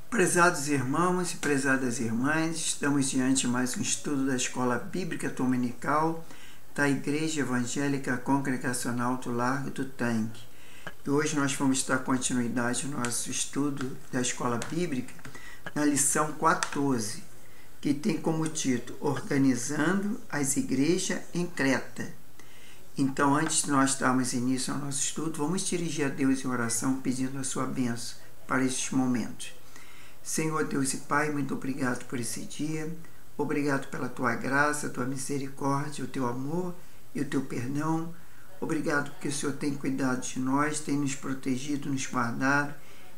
Prezados irmãos e prezadas irmãs, estamos diante de mais um estudo da Escola Bíblica Dominical da Igreja Evangélica Congregacional do Largo do Tanque. E hoje nós vamos dar continuidade ao nosso estudo da Escola Bíblica na lição 14, que tem como título Organizando as Igrejas em Creta. Então, antes de nós darmos início ao nosso estudo, vamos dirigir a Deus em oração pedindo a sua bênção para estes momentos. Senhor Deus e Pai, muito obrigado por esse dia, obrigado pela Tua graça, Tua misericórdia, o Teu amor e o Teu perdão. Obrigado porque o Senhor tem cuidado de nós, tem nos protegido, nos guardado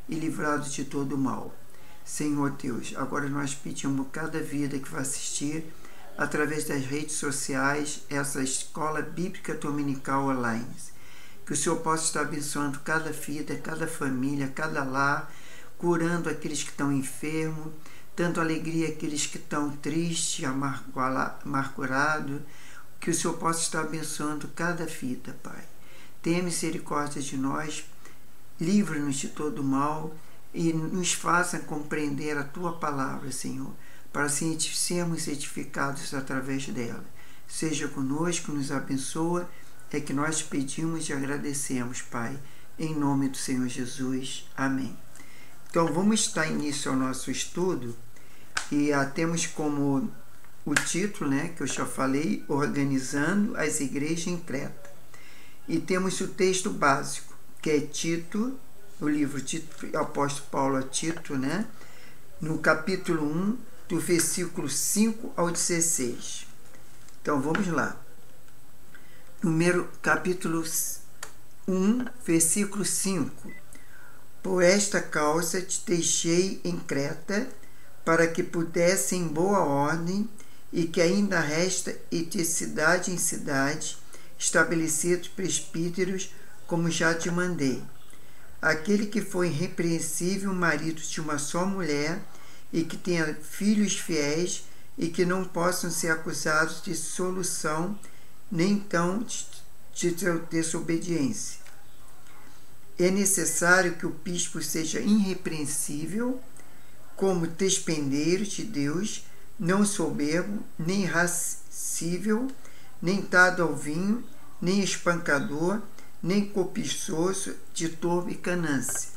e livrado de todo o mal. Senhor Deus, agora nós pedimos cada vida que vai assistir através das redes sociais essa Escola Bíblica Dominical online. Que o Senhor possa estar abençoando cada vida, cada família, cada lar, curando aqueles que estão enfermos, dando alegria àqueles que estão tristes, amargurados, que o Senhor possa estar abençoando cada vida, Pai. Tenha misericórdia de nós, livra-nos de todo mal e nos faça compreender a Tua palavra, Senhor, para assim sermos edificados através dela. Seja conosco, nos abençoa, é que nós pedimos e agradecemos, Pai, em nome do Senhor Jesus. Amém. Então, vamos dar início ao nosso estudo e temos como o título, que eu já falei, Organizando as Igrejas em Creta. E temos o texto básico, que é Tito, o livro Tito, o apóstolo Paulo a Tito, no capítulo 1, do versículo 5 ao 16. Então, vamos lá. Capítulo 1, versículo 5. Por esta causa te deixei em Creta, para que pudesse em boa ordem, e que ainda resta ir de cidade em cidade, estabelecidos presbíteros, como já te mandei. Aquele que foi irrepreensível marido de uma só mulher, e que tenha filhos fiéis, e que não possam ser acusados de dissolução, nem então de desobediência. É necessário que o bispo seja irrepreensível, como despendeiro de Deus, não soberbo, nem irascível, nem dado ao vinho, nem espancador, nem cobiçoso, de torpe ganância.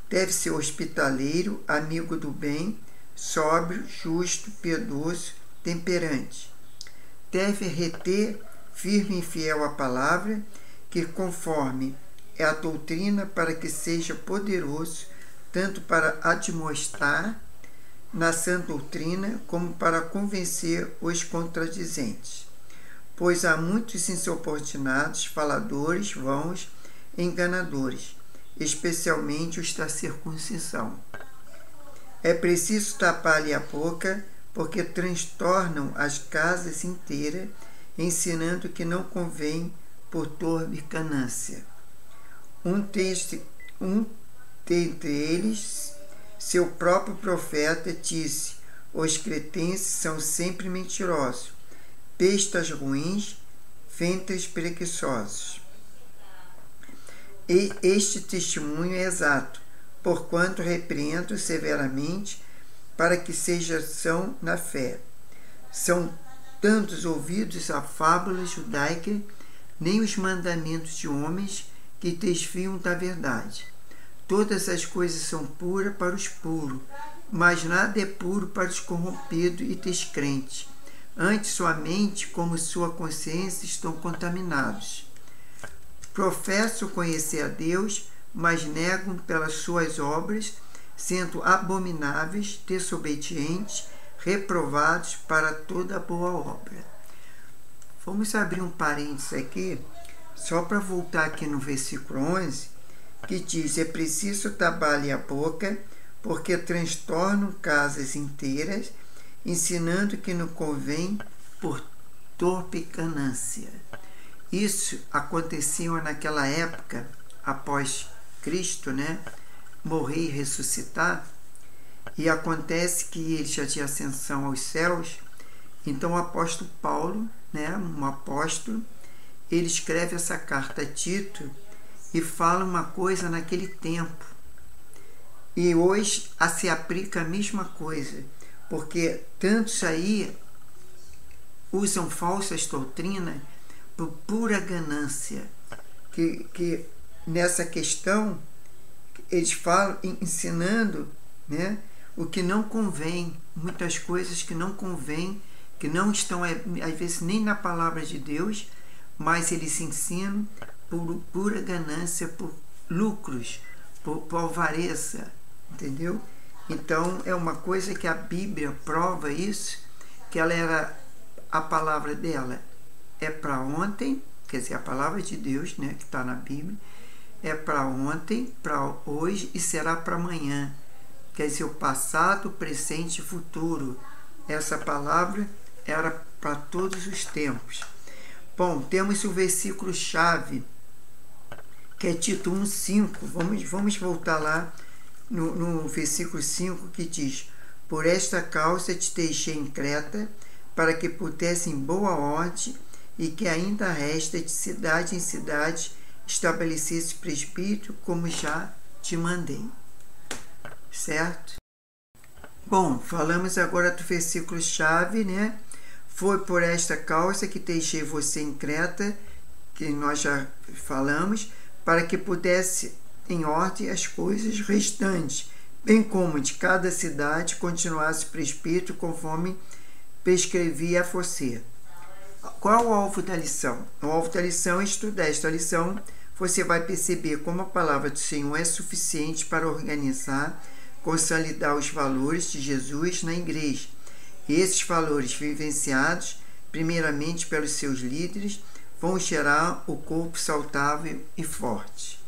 Deve ser hospitaleiro, amigo do bem, sóbrio, justo, piedoso, temperante. Deve reter firme e fiel a palavra, que conforme é a doutrina, para que seja poderoso tanto para admoestar na sã doutrina, como para convencer os contradizentes. Pois há muitos insubordinados, faladores, vãos, enganadores, especialmente os da circuncisão. É preciso tapar-lhe a boca, porque transtornam as casas inteiras, ensinando que não convém por torpe ganância. Um dentre eles, seu próprio profeta, disse: os cretenses são sempre mentirosos, bestas ruins, ventres preguiçosos. E este testemunho é exato, porquanto repreendo severamente, para que sejam são na fé. São tantos ouvidos a fábula judaica, nem os mandamentos de homens que desviam da verdade. Todas as coisas são puras para os puros, mas nada é puro para os corrompidos e descrentes. Antes, somente como sua consciência estão contaminados. Professam conhecer a Deus, mas negam pelas suas obras, sendo abomináveis, desobedientes, reprovados para toda boa obra. Vamos abrir um parênteses aqui, só para voltar aqui no versículo 11, que diz: é preciso tapar-lhe a boca, porque transtornam casas inteiras, ensinando que não convém por torpe ganância. Isso acontecia naquela época, após Cristo, morrer e ressuscitar, e acontece que ele já tinha ascensão aos céus. Então o apóstolo Paulo, um apóstolo, ele escreve essa carta a Tito e fala uma coisa naquele tempo, E hoje se aplica a mesma coisa, porque tantos aí usam falsas doutrinas por pura ganância, que nessa questão eles falam ensinando, né, o que não convém, muitas coisas que não convém, que não estão às vezes nem na palavra de Deus, mas eles ensinam por pura ganância, por lucros, por avareza, entendeu? Então é uma coisa que a Bíblia prova isso, que ela era, a palavra dela é para ontem, quer dizer, a palavra de Deus, né, que está na Bíblia, é para ontem, para hoje e será para amanhã. Quer dizer, o passado, presente e futuro. Essa palavra era para todos os tempos. Bom, temos o versículo-chave, que é Tito 1,5. Vamos voltar lá no versículo 5, que diz: por esta causa te deixei em Creta, para que pudesse em boa ordem, e que ainda resta de cidade em cidade estabelecesse presbítero, como já te mandei. Certo? Bom, falamos agora do versículo-chave, né? Foi por esta causa que deixei você em Creta, que nós já falamos, para que pudesse em ordem as coisas restantes, bem como de cada cidade continuasse presbítero, conforme prescrevia a você. Qual o alvo da lição? O alvo da lição é estudar esta lição. Você vai perceber como a palavra do Senhor é suficiente para organizar, consolidar os valores de Jesus na igreja. E esses valores vivenciados, primeiramente pelos seus líderes, vão gerar o corpo saudável e forte.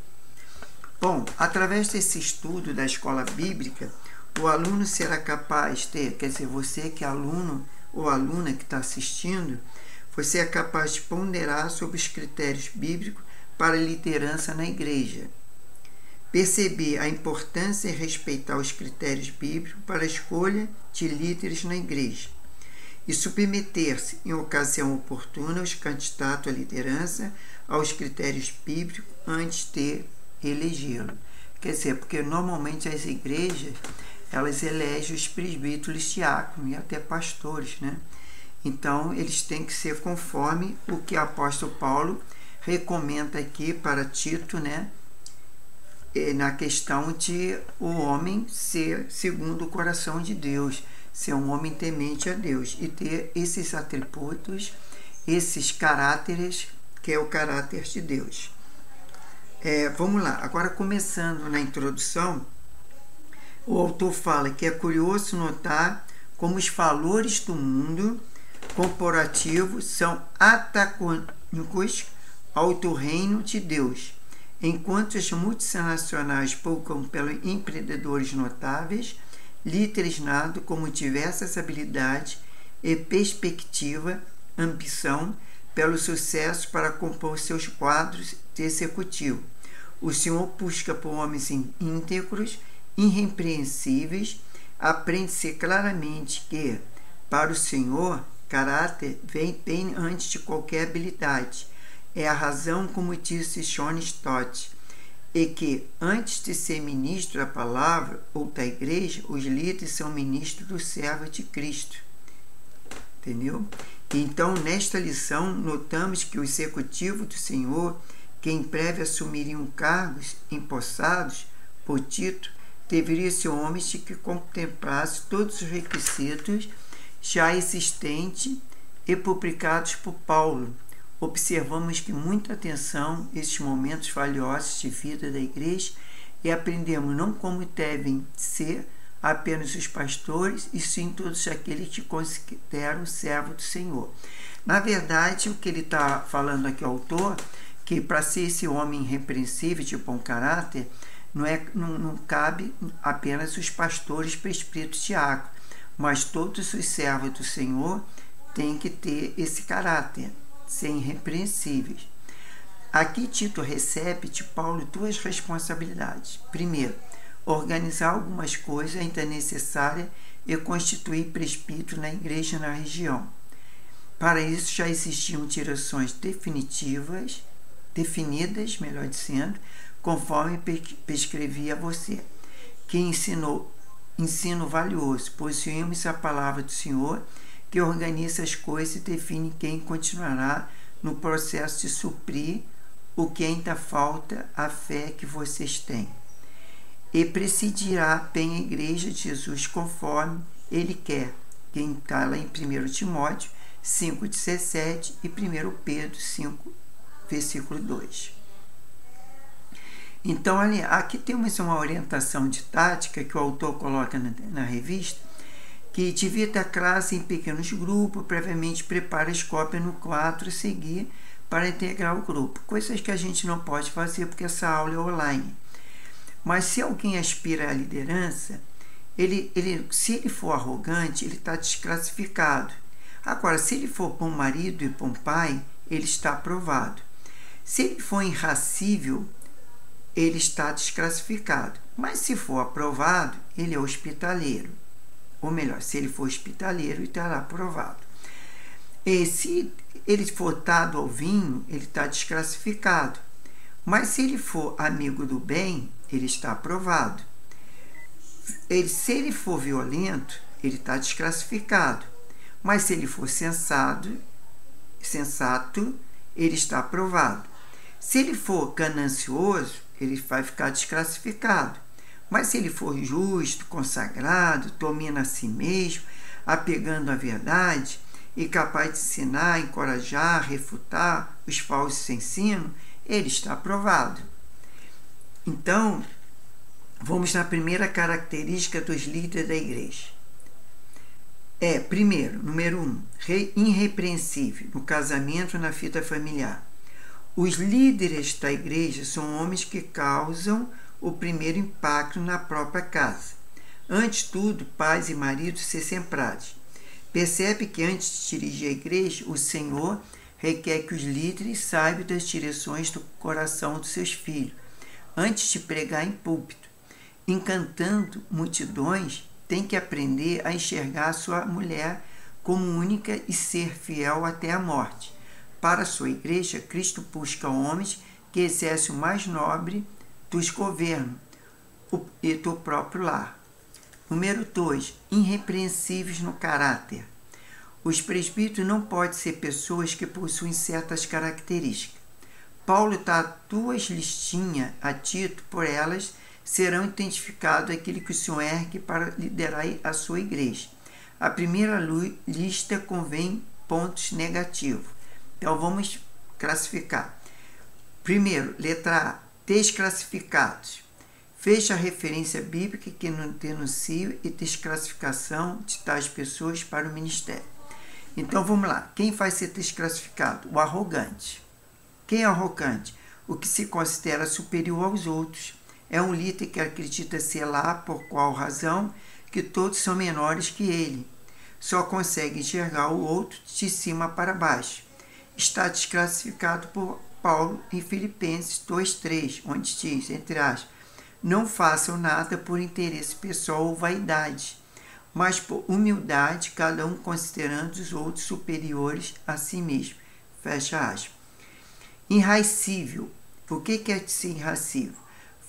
Bom, através desse estudo da escola bíblica, o aluno será capaz de, quer dizer, você que é aluno ou aluna que está assistindo, você é capaz de ponderar sobre os critérios bíblicos para a liderança na igreja. Perceber a importância e respeitar os critérios bíblicos para a escolha de líderes na igreja. E submeter-se, em ocasião oportuna, aos candidatos à liderança, aos critérios bíblicos, antes de elegê-lo. Quer dizer, porque normalmente as igrejas, elas elegem os presbíteros, diáconos e até pastores, né? Então, eles têm que ser conforme o que o apóstolo Paulo recomenda aqui para Tito, né? Na questão de o homem ser segundo o coração de Deus, ser um homem temente a Deus e ter esses atributos, esses caráteres, que é o caráter de Deus. Vamos lá, agora começando na introdução, o autor fala que é curioso notar como os valores do mundo corporativo são antagônicos ao do reino de Deus, enquanto as multinacionais procam pelos empreendedores notáveis, líderes natos como diversas habilidades e perspectiva, ambição pelo sucesso para compor seus quadros de executivo. O Senhor busca por homens íntegros, irrepreensíveis. Aprende-se claramente que, para o Senhor, caráter vem bem antes de qualquer habilidade. É a razão, como disse John Stott, e que, antes de ser ministro da palavra ou da igreja, os líderes são ministros do servo de Cristo. Entendeu? Então, nesta lição, notamos que o executivo do Senhor, que em breve assumiriam cargos empossados por Tito, deveria ser homens que contemplassem todos os requisitos já existentes e publicados por Paulo. Observamos que muita atenção a estes momentos valiosos de vida da igreja e aprendemos não como devem ser apenas os pastores, e sim todos aqueles que consideram servo do Senhor. Na verdade, o que ele está falando aqui, o autor, que para ser esse homem irrepreensível, de bom caráter, não cabe apenas os pastores, presbíteros, diáconos, mas todos os servos do Senhor têm que ter esse caráter, ser irrepreensíveis. Aqui Tito recebe de Paulo duas responsabilidades. Primeiro, organizar algumas coisas ainda necessárias e constituir presbítero na igreja na região. Para isso já existiam direções definidas, melhor dizendo, conforme prescrevia a você, que ensinou ensino valioso. Possuímos a palavra do Senhor, que organiza as coisas e define quem continuará no processo de suprir o que ainda falta, a fé que vocês têm. E presidirá bem a igreja de Jesus conforme Ele quer. Quem está lá em 1 Timóteo 5,17 e 1 Pedro 5, versículo 2. Então, aqui temos uma orientação didática que o autor coloca na revista, que divida a classe em pequenos grupos, previamente prepara as cópias no quadro a seguir para integrar o grupo. Coisas que a gente não pode fazer porque essa aula é online. Mas se alguém aspira à liderança, se ele for arrogante, ele está desclassificado. Agora, se ele for bom marido e bom pai, ele está aprovado. Se ele for irracível, ele está desclassificado. Mas se for aprovado, ele é hospitaleiro. Ou melhor, se ele for hospitaleiro, ele estará aprovado. E se ele for dado ao vinho, ele está desclassificado. Mas se ele for amigo do bem, ele está aprovado. Se ele for violento, ele está desclassificado. Mas se ele for sensato, ele está aprovado. Se ele for ganancioso, ele vai ficar desclassificado. Mas se ele for justo, consagrado, domina a si mesmo, apegando à verdade e capaz de ensinar, encorajar, refutar os falsos ensinos, ele está aprovado. Então, vamos na primeira característica dos líderes da igreja. Número 1, irrepreensível no casamento e na vida familiar. Os líderes da igreja são homens que causam o primeiro impacto na própria casa. Antes de tudo, pais e maridos se exemplares. Percebe que antes de dirigir a igreja, o Senhor requer que os líderes saibam das direções do coração dos seus filhos, antes de pregar em púlpito. Encantando multidões, tem que aprender a enxergar sua mulher como única e ser fiel até a morte. Para a sua igreja, Cristo busca homens que exercem o mais nobre dos governos e do próprio lar. Número 2, irrepreensíveis no caráter. Os presbíteros não podem ser pessoas que possuem certas características. Paulo dá 2 listinhas a Tito, por elas serão identificados aquele que o Senhor ergue para liderar a sua igreja. A primeira lista contém pontos negativos. Então vamos classificar. Primeiro, letra A, desclassificados. Veja a referência bíblica que denuncia e desclassificação de tais pessoas para o ministério. Então vamos lá. Quem vai ser desclassificado? O arrogante. Quem é arrogante? O que se considera superior aos outros. É um líder que acredita ser lá por qual razão que todos são menores que ele. Só consegue enxergar o outro de cima para baixo. Está desclassificado por Paulo em Filipenses 2,3, onde diz, entre aspas, não façam nada por interesse pessoal ou vaidade, mas por humildade, cada um considerando os outros superiores a si mesmo. Fecha aspas. Irracível. O que é ser irracível?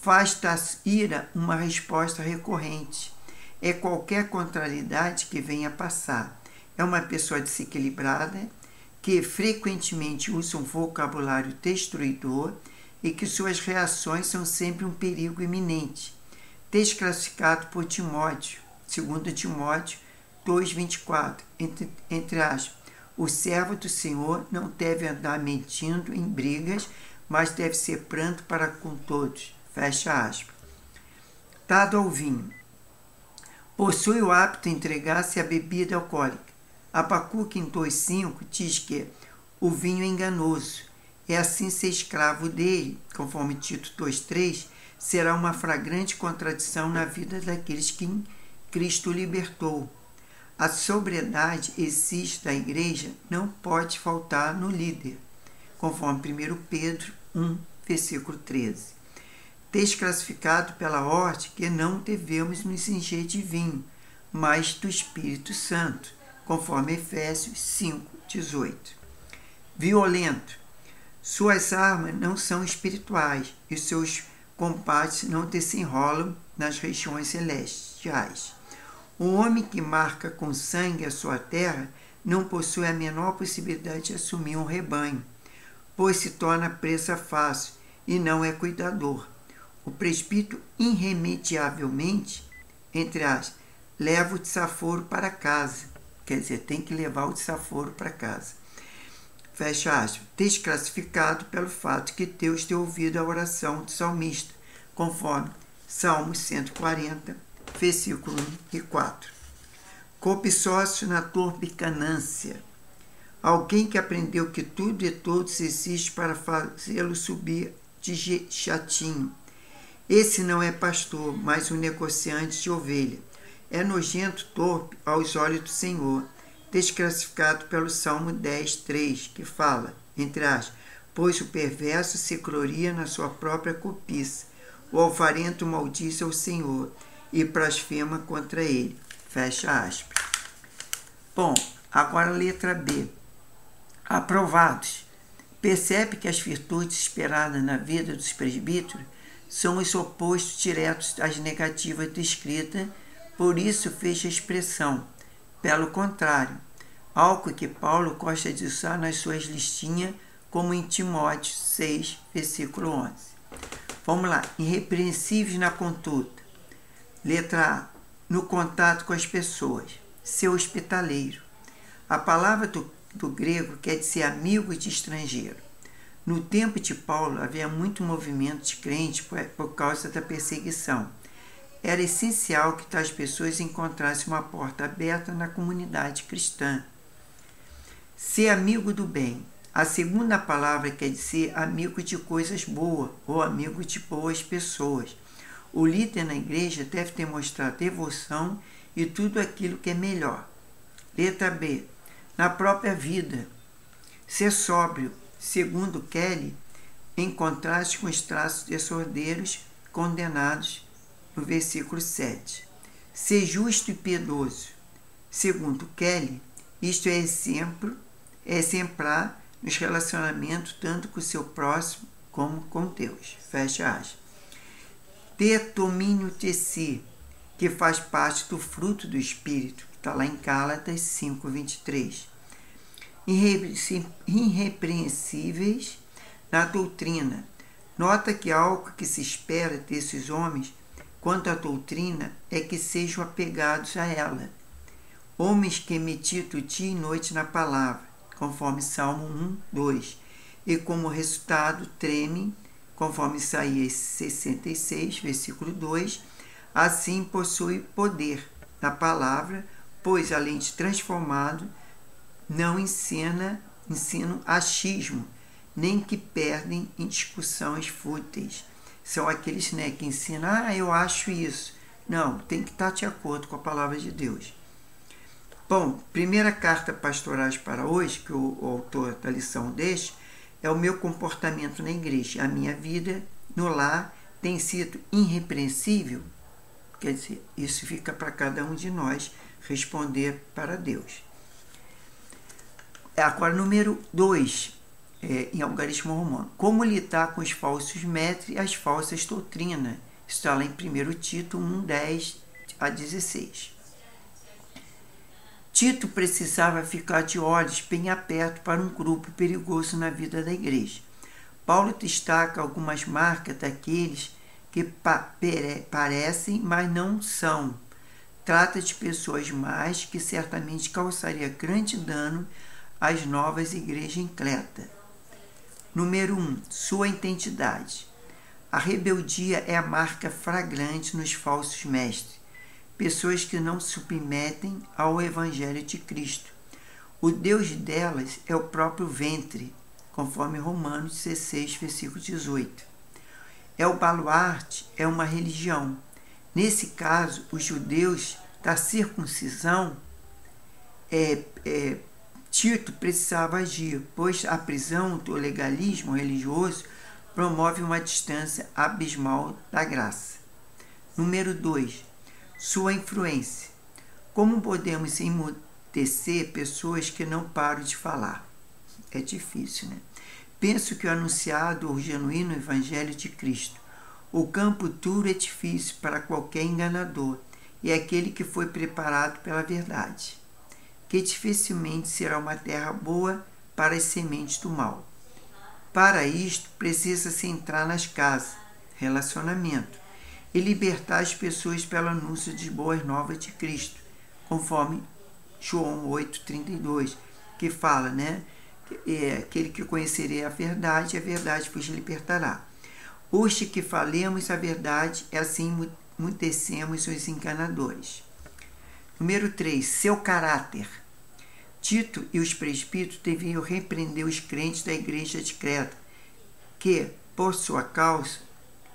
Faz da ira uma resposta recorrente. É qualquer contrariedade que venha a passar. É uma pessoa desequilibrada, que frequentemente usa um vocabulário destruidor e que suas reações são sempre um perigo iminente. Desclassificado por Timóteo, 2 Timóteo 2,24, entre aspas, o servo do Senhor não deve andar mentindo em brigas, mas deve ser pranto para com todos. Fecha aspas. Dado ao vinho. Possui o hábito de entregar-se à bebida alcoólica. Abacuque em 2,5 diz que o vinho é enganoso. É assim ser escravo dele, conforme Tito 2,3, será uma flagrante contradição na vida daqueles que Cristo libertou. A sobriedade exige da igreja não pode faltar no líder, conforme 1 Pedro 1, versículo 13. Desclassificado pela ordem que não devemos nos encher de vinho, mas do Espírito Santo, conforme Efésios 5,18. Violento. Suas armas não são espirituais e seus combates não desenrolam nas regiões celestiais. O homem que marca com sangue a sua terra não possui a menor possibilidade de assumir um rebanho, pois se torna presa fácil e não é cuidador. O presbítero irremediavelmente, entre aspas, leva o desaforo para casa. Quer dizer, tem que levar o desaforo para casa. Fecha aspas. Desclassificado pelo fato que Deus tem ouvido a oração do salmista, conforme Salmos 140, versículo 1 e 4. Cobiçoso na torpe ganância. Alguém que aprendeu que tudo e todos existem para fazê-lo subir de chatinho. Esse não é pastor, mas um negociante de ovelha. É nojento, torpe aos olhos do Senhor, desclassificado pelo Salmo 10, 3, que fala, entre aspas, pois o perverso se gloria na sua própria cobiça, o alfarento maldiz ao Senhor e blasfema contra ele. Fecha aspas. Bom, agora a letra B. Aprovados. Percebe que as virtudes esperadas na vida dos presbíteros são os opostos diretos às negativas descritas, por isso fez a expressão. Pelo contrário, algo que Paulo gosta de usar nas suas listinhas, como em Timóteo 6, versículo 11. Vamos lá. Irrepreensíveis na conduta. Letra A. No contato com as pessoas. Ser hospitaleiro. A palavra do grego quer dizer amigo de estrangeiro. No tempo de Paulo havia muito movimento de crentes por causa da perseguição. Era essencial que tais pessoas encontrassem uma porta aberta na comunidade cristã. Ser amigo do bem. A segunda palavra quer dizer amigo de coisas boas ou amigo de boas pessoas. O líder na igreja deve demonstrar devoção e tudo aquilo que é melhor. Letra B. Na própria vida. Ser sóbrio, segundo Kelly, em contraste com os traços desordeiros condenados no versículo 7. Ser justo e piedoso. Segundo Kelly, isto é exemplar nos relacionamentos tanto com o seu próximo como com Deus. Fecha aspas. Ter domínio de si, que faz parte do fruto do Espírito, que está lá em Gálatas 5, 23. Irrepreensíveis na doutrina. Nota que algo que se espera desses homens quanto à doutrina é que sejam apegados a ela. Homens que meditam dia e noite na palavra, conforme Salmo 1, 2, e como resultado tremem, conforme Isaías 66, versículo 2, assim possui poder na palavra, pois além de transformado, não ensinam achismo, nem que perdem em discussões fúteis. São aqueles que ensinam, eu acho isso. Não, tem que estar de acordo com a palavra de Deus. Bom, primeira carta pastorais para hoje, que o autor da lição deixa, é o meu comportamento na igreja. A minha vida no lar tem sido irrepreensível? Quer dizer, isso fica para cada um de nós responder para Deus. Agora, número 2, em algarismo romano. Como lidar com os falsos mestres e as falsas doutrinas? Está lá em 1 Tito 1, 10 a 16. Tito precisava ficar de olhos bem abertos para um grupo perigoso na vida da igreja. Paulo destaca algumas marcas daqueles que parecem, mas não são. Trata de pessoas más que certamente causaria grande dano às novas igrejas em Creta. Número 1. Sua identidade. A rebeldia é a marca flagrante nos falsos mestres. Pessoas que não se submetem ao Evangelho de Cristo. O Deus delas é o próprio ventre, conforme Romanos 16, versículo 18. É o baluarte, é uma religião. Nesse caso, os judeus da circuncisão, Tito precisava agir, pois a prisão do legalismo religioso promove uma distância abismal da graça. Número 2. Sua influência. Como podemos emudecer pessoas que não param de falar? É difícil, né? Penso que o anunciado ou genuíno Evangelho de Cristo, o campo duro é difícil para qualquer enganador, e é aquele que foi preparado pela verdade, que dificilmente será uma terra boa para as sementes do mal. Para isto, precisa-se entrar nas casas, relacionamento, e libertar as pessoas pelo anúncio de boas novas de Cristo, conforme João 8,32, que fala, né? Aquele que conhecerei a verdade vos libertará. Hoje que falemos a verdade, assim mudecemos os enganadores. Número 3. Seu caráter. Tito e os presbíteros deviam repreender os crentes da igreja de Creta, que, por sua causa,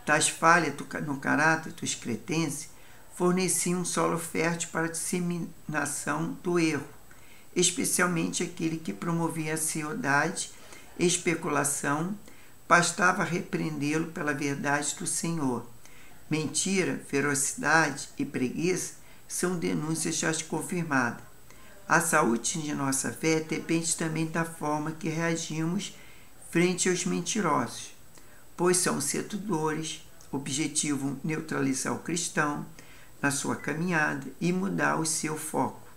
tais falhas no caráter dos cretenses, forneciam um solo fértil para a disseminação do erro, especialmente aquele que promovia a ciudade, especulação, bastava repreendê-lo pela verdade do Senhor. Mentira, ferocidade e preguiça são denúncias já confirmadas. A saúde de nossa fé depende também da forma que reagimos frente aos mentirosos, pois são sedutores, objetivam neutralizar o cristão na sua caminhada e mudar o seu foco.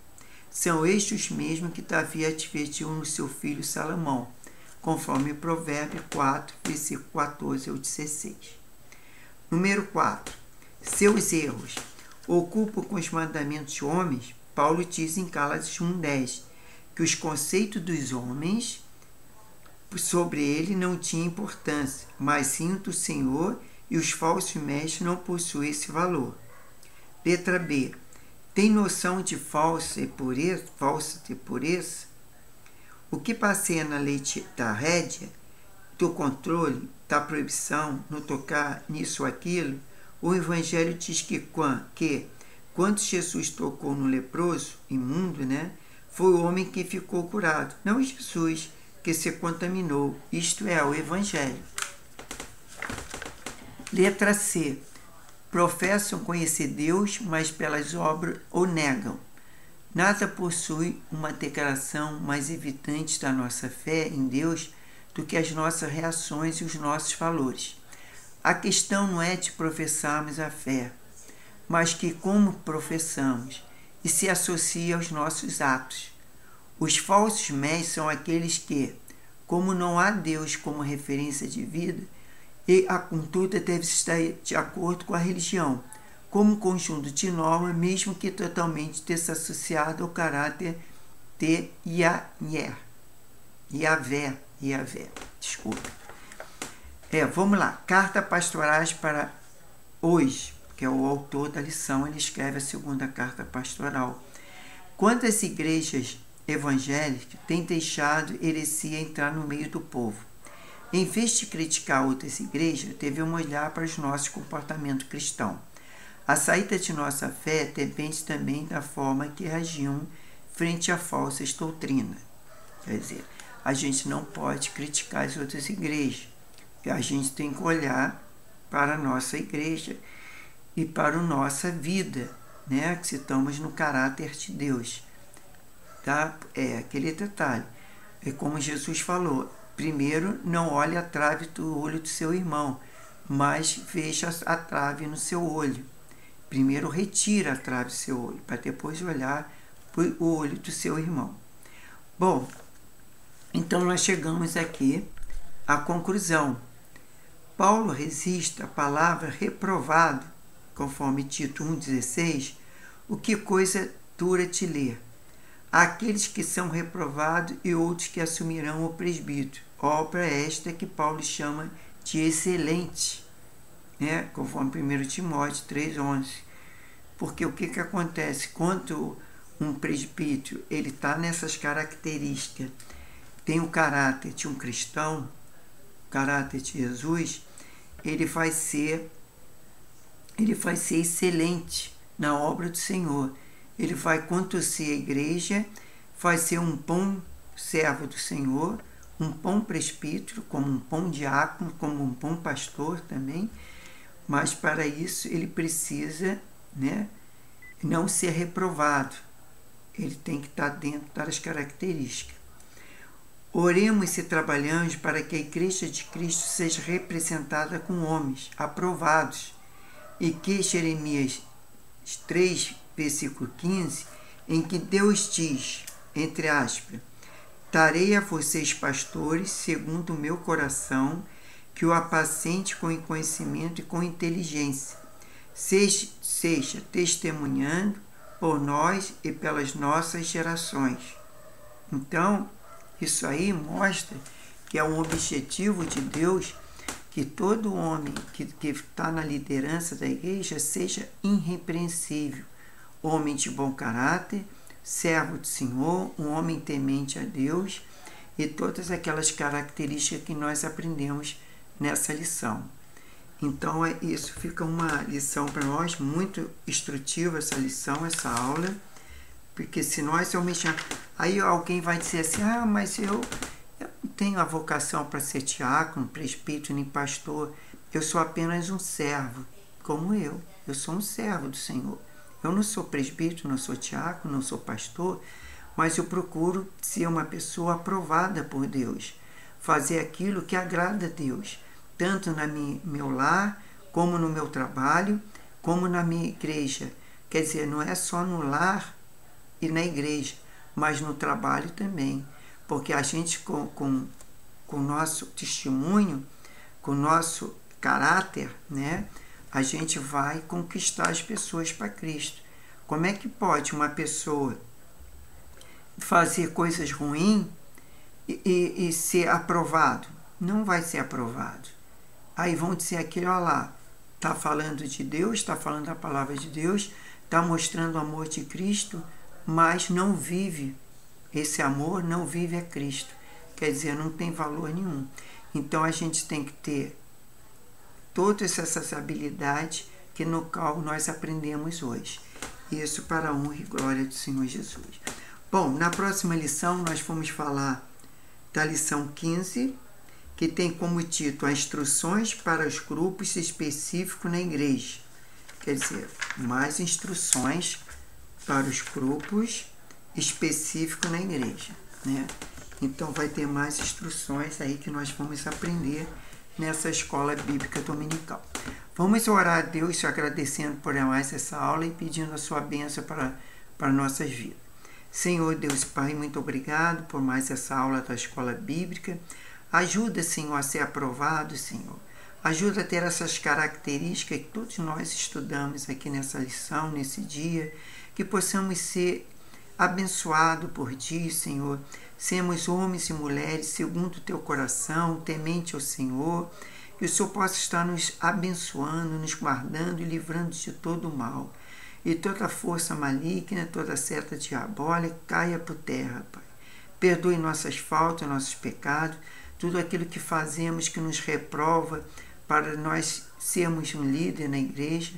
São estes mesmos que Davi advertiu no seu filho Salomão, conforme Provérbios 4, versículo 14 ao 16. Número 4. Seus erros. Ocupam com os mandamentos de homens. Paulo diz em Gálatas 1,10 que os conceitos dos homens sobre ele não tinham importância, mas sim do Senhor, e os falsos mestres não possuem esse valor. Letra B. Tem noção de falsa de pureza? O que passeia na lei da rédea, do controle, da proibição, no tocar nisso ou aquilo, o Evangelho diz que quando Jesus tocou no leproso, imundo, né, foi o homem que ficou curado, não Jesus, que se contaminou. Isto é o Evangelho. Letra C. Professam conhecer Deus, mas pelas obras o negam. Nada possui uma declaração mais evidente da nossa fé em Deus do que as nossas reações e os nossos valores. A questão não é de professarmos a fé, mas que como professamos e se associa aos nossos atos. Os falsos mestres são aqueles que, como não há Deus como referência de vida, e a conduta deve estar de acordo com a religião, como um conjunto de normas, mesmo que totalmente desassociado ao caráter de Yahvé. Desculpa. Vamos lá. Carta Pastorais para hoje, que é o autor da lição, ele escreve a segunda carta pastoral. Quantas igrejas evangélicas têm deixado heresia entrar no meio do povo? Em vez de criticar outras igrejas, devemos olhar para os nossos comportamentos cristãos. A saída de nossa fé depende também da forma que reagimos frente a falsas doutrinas. Quer dizer, a gente não pode criticar as outras igrejas. A gente tem que olhar para a nossa igreja e para a nossa vida, né? Que estamos no caráter de Deus. Tá? Aquele detalhe. É como Jesus falou. Primeiro, não olhe a trave do olho do seu irmão, mas veja a trave no seu olho. Primeiro, retira a trave do seu olho, para depois olhar o olho do seu irmão. Bom, então nós chegamos aqui à conclusão. Paulo resiste à palavra reprovado, conforme Tito 1,16, o que coisa dura de ler. Há aqueles que são reprovados e outros que assumirão o presbítero. Obra esta que Paulo chama de excelente, né? Conforme 1 Timóteo 3,11. Porque o que acontece? Quando um presbítero ele está nessas características, tem o caráter de um cristão, o caráter de Jesus, ele vai ser excelente na obra do Senhor. Ele vai conduzir a igreja, vai ser um bom servo do Senhor, um bom presbítero, como um bom diácono, como um bom pastor também, mas para isso ele precisa, né, não ser reprovado. Ele tem que estar dentro das características. Oremos e trabalhamos para que a Igreja de Cristo seja representada com homens aprovados e que Jeremias 3, versículo 15, em que Deus diz, entre aspas, darei a vocês pastores segundo o meu coração, que o apacente com conhecimento e com inteligência, seja testemunhando por nós e pelas nossas gerações. Então, isso aí mostra que é um objetivo de Deus que todo homem que está na liderança da igreja seja irrepreensível, homem de bom caráter, servo do Senhor, um homem temente a Deus e todas aquelas características que nós aprendemos nessa lição. Então, isso fica uma lição para nós, muito instrutiva essa lição, essa aula, porque se nós realmente... Aí alguém vai dizer assim, mas eu não tenho a vocação para ser diácono, presbítero, nem pastor, eu sou apenas um servo, como eu sou um servo do Senhor. Eu não sou presbítero, não sou diácono, não sou pastor, mas eu procuro ser uma pessoa aprovada por Deus, fazer aquilo que agrada a Deus, tanto no meu lar, como no meu trabalho, como na minha igreja. Quer dizer, não é só no lar e na igreja, mas no trabalho também. Porque a gente, com o nosso testemunho, com o nosso caráter, né, a gente vai conquistar as pessoas para Cristo. Como é que pode uma pessoa fazer coisas ruins e ser aprovado? Não vai ser aprovado. Aí vão dizer aquilo, olha lá, está falando de Deus, está falando a palavra de Deus, está mostrando o amor de Cristo, mas não vive esse amor, não vive a Cristo. Quer dizer, não tem valor nenhum. Então a gente tem que ter todas essas habilidades que no qual nós aprendemos hoje. Isso para a honra e glória do Senhor Jesus. Bom, na próxima lição nós vamos falar da lição 15, que tem como título Instruções para os grupos específicos na igreja. Quer dizer, mais instruções para os grupos específicos na igreja, né? Então vai ter mais instruções aí que nós vamos aprender nessa escola bíblica dominical. Vamos orar a Deus agradecendo por mais essa aula e pedindo a sua bênção para nossas vidas. Senhor Deus Pai, muito obrigado por mais essa aula da escola bíblica. Ajuda, Senhor, a ser aprovado, Senhor. Ajuda a ter essas características que todos nós estudamos aqui nessa lição, nesse dia, que possamos ser abençoados por Ti, Senhor. Sermos homens e mulheres segundo o Teu coração, temente ao Senhor, que o Senhor possa estar nos abençoando, nos guardando e livrando de todo o mal. E toda força maligna, toda seta diabólica caia por terra, Pai. Perdoe nossas faltas, nossos pecados, tudo aquilo que fazemos que nos reprova para nós sermos um líder na igreja,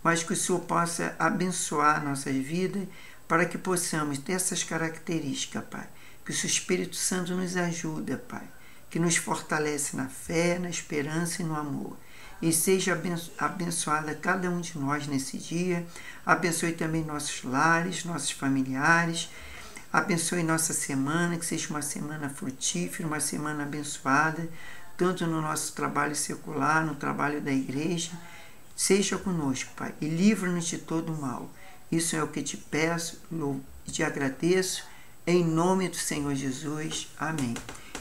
mas que o Senhor possa abençoar nossas vidas para que possamos ter essas características, Pai. Que o seu Espírito Santo nos ajude, Pai, que nos fortalece na fé, na esperança e no amor. E seja abençoada cada um de nós nesse dia. Abençoe também nossos lares, nossos familiares. Abençoe nossa semana, que seja uma semana frutífera, uma semana abençoada, tanto no nosso trabalho secular, no trabalho da igreja. Seja conosco, Pai, e livra-nos de todo o mal. Isso é o que te peço e te agradeço, em nome do Senhor Jesus. Amém.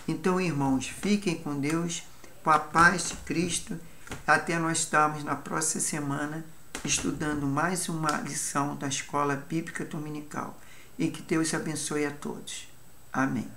Então, irmãos, fiquem com Deus, com a paz de Cristo, até nós estarmos na próxima semana estudando mais uma lição da Escola Bíblica Dominical. E que Deus abençoe a todos. Amém.